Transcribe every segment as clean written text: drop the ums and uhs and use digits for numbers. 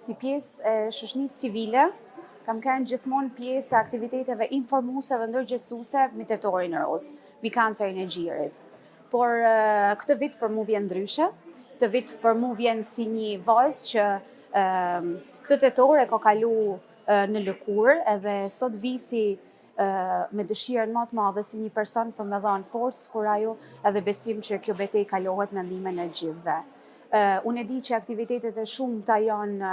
si pjesë e shoqënisë civile, kam qenë gjithmonë pjesë e aktiviteteve informuese dhe ndërgjegjësuese mbi tetorin roz, mbi kancerin e gjirit. Por këtë vit për mu vjen ndryshe. Këtë vit për mu vjen si një vajzë që këtë tetor e ka kalu në lëkurë, edhe sot visi me dëshirën më të madhe si një person për me dhanë forcë, kurajo edhe besim që kjo betejë kalohet me ndihmën e gjithëve. Unë e di që aktivitetet e shumta janë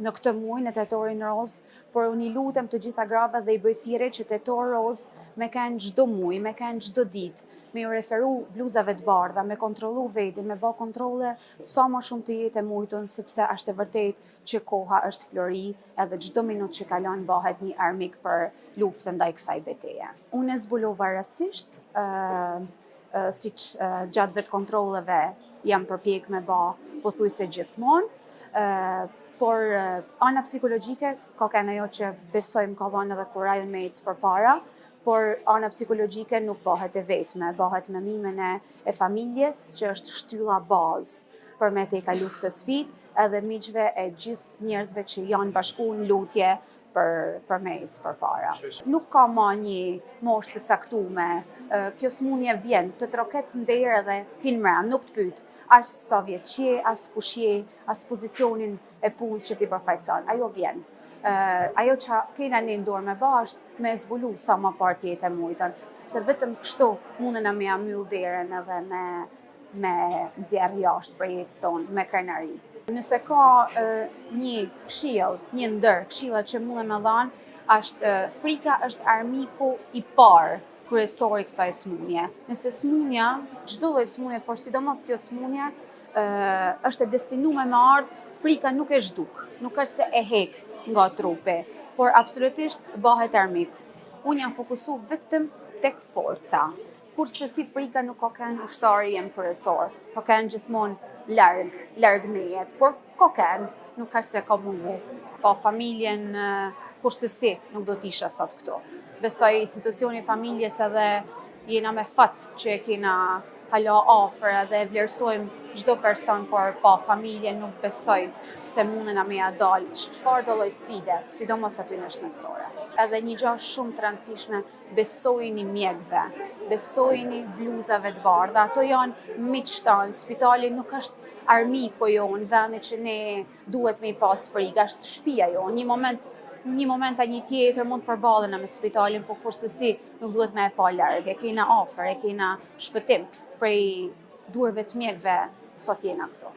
në këtë muaj, në tetorin roz, por unë i lutem të gjitha gravet dhe i bëj thirrje që tetor roz me kanë çdo muaj, me kanë çdo ditë, me ju referu bluzave të bardha, me kontrollu vetin, me bë kontrolle sa më shumë të jetë e mujtën, sepse është e vërtet që koha është flori edhe çdo minutë që kalon bëhet një armik për luftën ndaj kësaj betejë. Unë e zbulova rastësisht, siç gjatë vetë kontrolleve jam përpjek me bë pothuajse gjithmonë, por ana psikologjike ka qenë ajo që besojmë ka dhënë edhe kurajon me ecë përpara, por ana psikologjike nuk bëhet e vetme, bëhet me ndihmën e familjes, që është shtylla bazë për me te kalu këtë sfidë, edhe miqve e gjithë njerëzve që janë bashku në lutje për me ecë përpara. Nuk ka ma një moshë të caktume, kjo smundje vjen, të troket ndërë dhe hinë mra, nuk të pyet, as sa vjeç je, as kush je, as pozicionin e punës që ti përfaqëson, ajo vjen. Ajo që kena një ndorë me është me zbulu sa më parë tjetë e mujtën, sepse vetëm kështu mundena me amyll derën edhe me nxjerr jashtë për jetës tonë, me krenari. Nëse ka një këshill, një ndër këshillat që mundem me dhanë, është frika është armiku i parë kryesor i kësaj smundje. Nëse smundja, çdo lloj smundje, por sidomos kjo smundje është e destinuar me ardhë, frika nuk e zhduk, nuk është se e hek nga trupi, por absolutisht bëhet armik. Unë jam fokusu vetëm tek forca, kurse si frika nuk ka qenë ushtari jem kryesor, ka qenë gjithmonë larg mejet, por ka qenë, nuk ka se ka mundu. Po familjen kurse si nuk do t'isha sot këtu. Besoj situacioni i familjes edhe jena me fat që e kena hala afër edhe e vlerësojmë çdo person, por pa familje nuk besoj se mundena me ja dalë çfarë do lloj sfide, sidomos aty në shëndetësore. Edhe një gjë shumë të rëndësishme, besojini mjekëve, besojini bluzave të bardha, ato janë miqtë tanë, spitali nuk është armiku jonë, vendi që ne duhet me i pas frikë, është shtëpia jonë, një moment a një tjetër mund të përballena me spitalin, por kurse si nuk duhet me e pa larg, e kena afër, e kena shpëtim prej duarve të mjekëve, sot jena këtu.